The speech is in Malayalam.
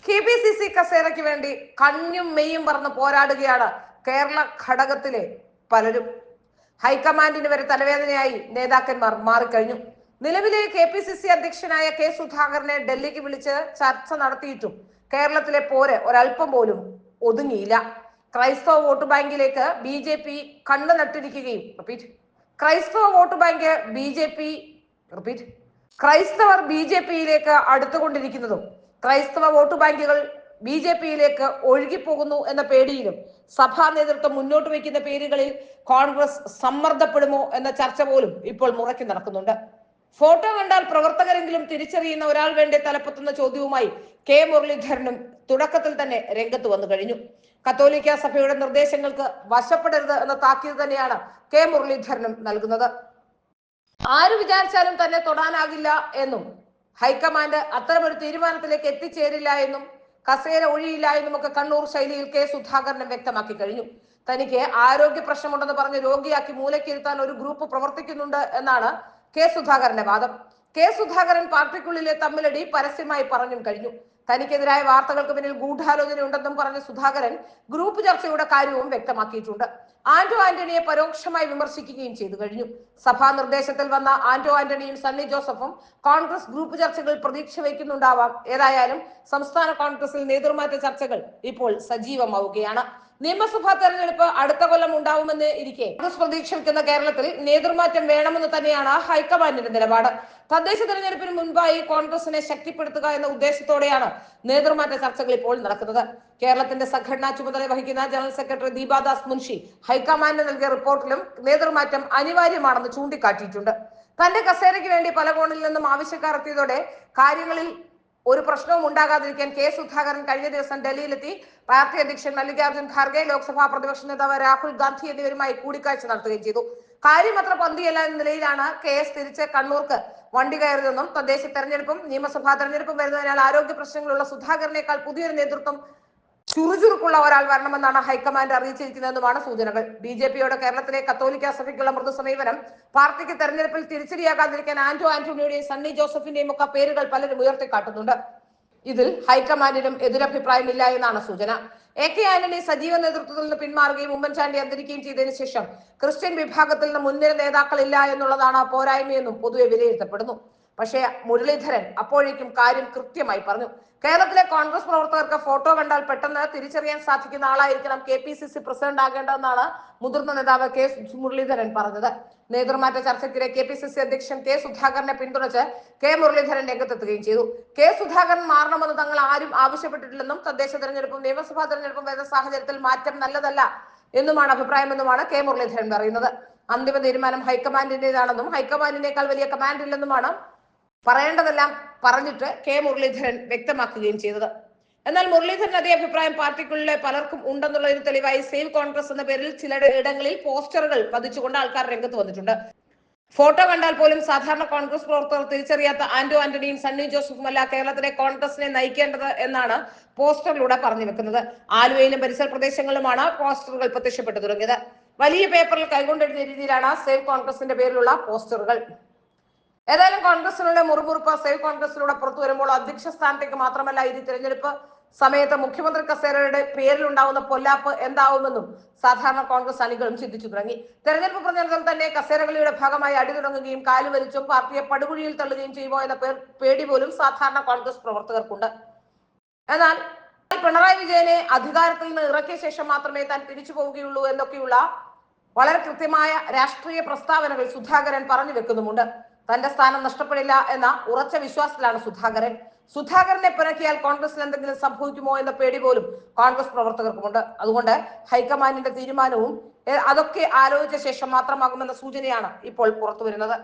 KPCC കസേരയ്ക്ക് വേണ്ടി കഞ്ഞും മെയ്യും പറന്ന് പോരാടുകയാണ് കേരള ഘടകത്തിലെ പലരും. ഹൈക്കമാൻഡിന് വരെ തലവേദനയായി നേതാക്കന്മാർ മാറിക്കഴിഞ്ഞു. നിലവിലെ KPCC അധ്യക്ഷനായ K സുധാകരനെ ഡൽഹിക്ക് വിളിച്ച് ചർച്ച നടത്തിയിട്ടും കേരളത്തിലെ പോര് ഒരൽപ്പം പോലും ഒതുങ്ങിയില്ല. ക്രൈസ്തവ വോട്ട് ബാങ്കിലേക്ക് BJP കണ്ണു നട്ടിരിക്കുകയും ക്രൈസ്തവ വോട്ട് ബാങ്ക് ക്രൈസ്തവർ BJPയിലേക്ക് അടുത്തുകൊണ്ടിരിക്കുന്നതും ക്രൈസ്തവ വോട്ട് ബാങ്കുകൾ BJPയിലേക്ക് ഒഴുകിപ്പോകുന്നു എന്ന പേടിയിലും സഭാ നേതൃത്വം മുന്നോട്ട് വയ്ക്കുന്ന പേരുകളിൽ കോൺഗ്രസ് സമ്മർദ്ദപ്പെടുമോ എന്ന ചർച്ച പോലും ഇപ്പോൾ മുറയ്ക്ക് നടക്കുന്നുണ്ട്. ഫോട്ടോ കണ്ടാൽ പ്രവർത്തകരെങ്കിലും തിരിച്ചറിയുന്ന ഒരാൾ വേണ്ടി തലപ്പത്തുന്ന ചോദ്യവുമായി K മുരളീധരനും തുടക്കത്തിൽ തന്നെ രംഗത്ത് വന്നു കഴിഞ്ഞു. കത്തോലിക്ക സഭയുടെ നിർദ്ദേശങ്ങൾക്ക് വശപ്പെടരുത് എന്ന താക്കീത് തന്നെയാണ് K മുരളീധരനും നൽകുന്നത്. ആര് വിചാരിച്ചാലും തന്നെ തൊടാനാകില്ല എന്നും ഹൈക്കമാൻഡ് അത്തരമൊരു തീരുമാനത്തിലേക്ക് എത്തിച്ചേരില്ല എന്നും കസേര ഒഴിയില്ല എന്നും ഒക്കെ കണ്ണൂർ ശൈലിയിൽ K സുധാകരനും വ്യക്തമാക്കി കഴിഞ്ഞു. തനിക്ക് ആരോഗ്യ പ്രശ്നമുണ്ടെന്ന് പറഞ്ഞ് രോഗിയാക്കി മൂലക്കിരുത്താൻ ഒരു ഗ്രൂപ്പ് പ്രവർത്തിക്കുന്നുണ്ട് എന്നാണ് K സുധാകരന്റെ വാദം. K സുധാകരൻ പാർട്ടിക്കുള്ളിലെ തമ്മിലടി പരസ്യമായി പറഞ്ഞും കഴിഞ്ഞു. തനിക്കെതിരായ വാർത്തകൾക്ക് പിന്നിൽ ഗൂഢാലോചന ഉണ്ടെന്നും പറഞ്ഞ സുധാകരൻ ഗ്രൂപ്പ് ചർച്ചയുടെ കാര്യവും വ്യക്തമാക്കിയിട്ടുണ്ട്. ആന്റോ ആന്റണിയെ പരോക്ഷമായി വിമർശിക്കുകയും ചെയ്തു കഴിഞ്ഞു. സഭാ നിർദ്ദേശത്തിൽ വന്ന ആന്റോ ആന്റണിയും സണ്ണി ജോസഫും കോൺഗ്രസ് ഗ്രൂപ്പ് ചർച്ചകൾ പ്രതീക്ഷ വയ്ക്കുന്നുണ്ടാവാം. ഏതായാലും സംസ്ഥാന കോൺഗ്രസിൽ നേതൃമാറ്റ ചർച്ചകൾ ഇപ്പോൾ സജീവമാവുകയാണ്. നിയമസഭാ തെരഞ്ഞെടുപ്പ് അടുത്ത കൊല്ലം ഉണ്ടാവുമെന്ന് ഇരിക്കെ കോൺഗ്രസ് പ്രതീക്ഷ വയ്ക്കുന്ന കേരളത്തിൽ നേതൃമാറ്റം വേണമെന്ന് തന്നെയാണ് ഹൈക്കമാൻഡിന്റെ നിലപാട്. തദ്ദേശ തെരഞ്ഞെടുപ്പിന് മുൻപായി കോൺഗ്രസിനെ ശക്തിപ്പെടുത്തുക എന്ന ഉദ്ദേശത്തോടെയാണ് നേതൃമാറ്റ ചർച്ചകൾ ഇപ്പോൾ നടക്കുന്നത്. കേരളത്തിന്റെ സംഘടനാ ചുമതല വഹിക്കുന്ന ജനറൽ സെക്രട്ടറി ദീപാദാസ് മുൻഷി ഹൈക്കമാൻഡിന് നൽകിയ റിപ്പോർട്ടിലും നേതൃമാറ്റം അനിവാര്യമാണെന്ന് ചൂണ്ടിക്കാട്ടിയിട്ടുണ്ട്. തന്റെ കസേരയ്ക്ക് വേണ്ടി പല കോണിൽ നിന്നും ആവശ്യക്കാർ എത്തിയതോടെ കാര്യങ്ങളിൽ ഒരു പ്രശ്നവും ഉണ്ടാകാതിരിക്കാൻ K സുധാകരൻ കഴിഞ്ഞ ദിവസം ഡൽഹിയിലെത്തി പാർട്ടി അധ്യക്ഷൻ മല്ലികാർജ്ജുൻ ഖാർഗെ, ലോക്സഭാ പ്രതിപക്ഷ നേതാവ് രാഹുൽ ഗാന്ധി എന്നിവരുമായി കൂടിക്കാഴ്ച നടത്തുകയും ചെയ്തു. കാര്യമത്ര പന്തിയല്ല എന്ന നിലയിലാണ് KS തിരിച്ച് കണ്ണൂർക്ക് വണ്ടി കയറിയതെന്നും തദ്ദേശ തെരഞ്ഞെടുപ്പും നിയമസഭാ തെരഞ്ഞെടുപ്പും വരുന്നതിനാൽ ആരോഗ്യ പ്രശ്നങ്ങളുള്ള സുധാകരനേക്കാൾ പുതിയൊരു നേതൃത്വം ചുറുചുറുക്കുള്ള ഒരാൾ വരണമെന്നാണ് ഹൈക്കമാൻഡ് അറിയിച്ചിരിക്കുന്നതെന്നുമാണ് സൂചനകൾ. BJPയോട് കേരളത്തിലെ കത്തോലിക്ക സഭയ്ക്കുള്ള മൃദു സമീപനം പാർട്ടിക്ക് തെരഞ്ഞെടുപ്പിൽ തിരിച്ചടിയാകാതിരിക്കാൻ ആന്റോ ആന്റണിയുടെയും സണ്ണി ജോസഫിന്റെയും ഒക്കെ പേരുകൾ പലരും ഉയർത്തിക്കാട്ടുന്നുണ്ട്. ഇതിൽ ഹൈക്കമാൻഡിനും എതിരഭിപ്രായമില്ല എന്നാണ് സൂചന. AK ആന്റണി സജീവ നേതൃത്വത്തിൽ നിന്ന് പിന്മാറുകയും ഉമ്മൻചാണ്ടി അന്തരിക്കുകയും ചെയ്തതിനു ശേഷം ക്രിസ്ത്യൻ വിഭാഗത്തിൽ നിന്ന് മുൻനിര നേതാക്കളില്ല എന്നുള്ളതാണ് പോരായ്മയെന്നും പൊതുവെ വിലയിരുത്തപ്പെടുന്നു. പക്ഷേ മുരളീധരൻ അപ്പോഴേക്കും കാര്യം കൃത്യമായി പറഞ്ഞു. കേരളത്തിലെ കോൺഗ്രസ് പ്രവർത്തകർക്ക് ഫോട്ടോ കണ്ടാൽ പെട്ടെന്ന് തിരിച്ചറിയാൻ സാധിക്കുന്ന ആളായിരിക്കണം KPCC പ്രസിഡന്റ് ആകേണ്ടതെന്നാണ് മുതിർന്ന നേതാവ് K മുരളീധരൻ പറഞ്ഞത്. നേതൃമാറ്റ ചർച്ചയ്ക്കിടെ KPCC അധ്യക്ഷൻ K സുധാകരനെ പിന്തുണച്ച് K മുരളീധരൻ രംഗത്തെത്തുകയും ചെയ്തു. K സുധാകരൻ മാറണമെന്ന് തങ്ങൾ ആരും ആവശ്യപ്പെട്ടിട്ടില്ലെന്നും തദ്ദേശ തെരഞ്ഞെടുപ്പും നിയമസഭാ തെരഞ്ഞെടുപ്പും വരുന്ന സാഹചര്യത്തിൽ മാറ്റം നല്ലതല്ല എന്നുമാണ് അഭിപ്രായമെന്നുമാണ് K മുരളീധരൻ പറയുന്നത്. അന്തിമ തീരുമാനം ഹൈക്കമാൻഡിന്റേതാണെന്നും ഹൈക്കമാൻഡിനേക്കാൾ വലിയ കമാൻഡ് ഇല്ലെന്നുമാണ് പറയേണ്ടതെല്ലാം പറഞ്ഞിട്ട് K മുരളീധരൻ വ്യക്തമാക്കുകയും ചെയ്തത്. എന്നാൽ മുരളീധരൻ അതേ അഭിപ്രായം പാർട്ടിക്കുള്ളിലെ പലർക്കും ഉണ്ടെന്നുള്ളതിന് തെളിവായി സേവ് കോൺഗ്രസ് എന്ന പേരിൽ ചിലയിടങ്ങളിൽ പോസ്റ്ററുകൾ പതിച്ചുകൊണ്ട് ആൾക്കാർ രംഗത്ത് വന്നിട്ടുണ്ട്. ഫോട്ടോ കണ്ടാൽ പോലും സാധാരണ കോൺഗ്രസ് പ്രവർത്തകർ തിരിച്ചറിയാത്ത ആന്റോ ആന്റണിയും സണ്ണി ജോസഫുമല്ല കേരളത്തിലെ കോൺഗ്രസിനെ നയിക്കേണ്ടത് എന്നാണ് പോസ്റ്ററിലൂടെ പറഞ്ഞു വെക്കുന്നത്. ആലുവയിലും പരിസര പ്രദേശങ്ങളിലുമാണ് പോസ്റ്ററുകൾ പ്രത്യക്ഷപ്പെട്ടു തുടങ്ങിയത്. വലിയ പേപ്പറിൽ കൈകൊണ്ടെഴുതിയ രീതിയിലാണ് സേവ് കോൺഗ്രസിന്റെ പേരിലുള്ള പോസ്റ്ററുകൾ. ഏതായാലും കോൺഗ്രസിനുള്ള മുറിമുറുപ്പ് സേവ് കോൺഗ്രസിലൂടെ പുറത്തു വരുമ്പോൾ അധ്യക്ഷ സ്ഥാനത്തേക്ക് മാത്രമല്ല ഇത് തിരഞ്ഞെടുപ്പ് സമയത്ത് മുഖ്യമന്ത്രി കസേരയുടെ പേരിലുണ്ടാവുന്ന പൊല്ലാപ്പ് എന്താവുമെന്നും സാധാരണ കോൺഗ്രസ് അണികളും ചിന്തിച്ചു തുടങ്ങി. തെരഞ്ഞെടുപ്പ് പ്രചരണത്തിൽ തന്നെ കസേരകളിയുടെ ഭാഗമായി അടി തുടങ്ങുകയും കാലുവലിച്ചും പാർട്ടിയെ പടുകുഴിയിൽ തള്ളുകയും ചെയ്യുമോ എന്ന പേടി പോലും സാധാരണ കോൺഗ്രസ് പ്രവർത്തകർക്കുണ്ട്. എന്നാൽ പിണറായി വിജയനെ അധികാരത്തിൽ നിന്ന് ഇറക്കിയ ശേഷം മാത്രമേ താൻ തിരിച്ചു പോവുകയുള്ളൂ എന്നൊക്കെയുള്ള വളരെ കൃത്യമായ രാഷ്ട്രീയ പ്രസ്താവനകൾ സുധാകരൻ പറഞ്ഞു വെക്കുന്നുമുണ്ട്. തന്റെ സ്ഥാനം നഷ്ടപ്പെടില്ല എന്ന ഉറച്ച വിശ്വാസത്തിലാണ് സുധാകരനെ പിണക്കിയാൽ കോൺഗ്രസിൽ എന്തെങ്കിലും സംഭവിക്കുമോ എന്ന പേടി പോലും കോൺഗ്രസ് പ്രവർത്തകർക്കുമുണ്ട്. അതുകൊണ്ട് ഹൈക്കമാൻഡിന്റെ തീരുമാനവും അതൊക്കെ ആലോചിച്ച ശേഷം മാത്രമാകുമെന്ന സൂചനയാണ് ഇപ്പോൾ പുറത്തു വരുന്നത്.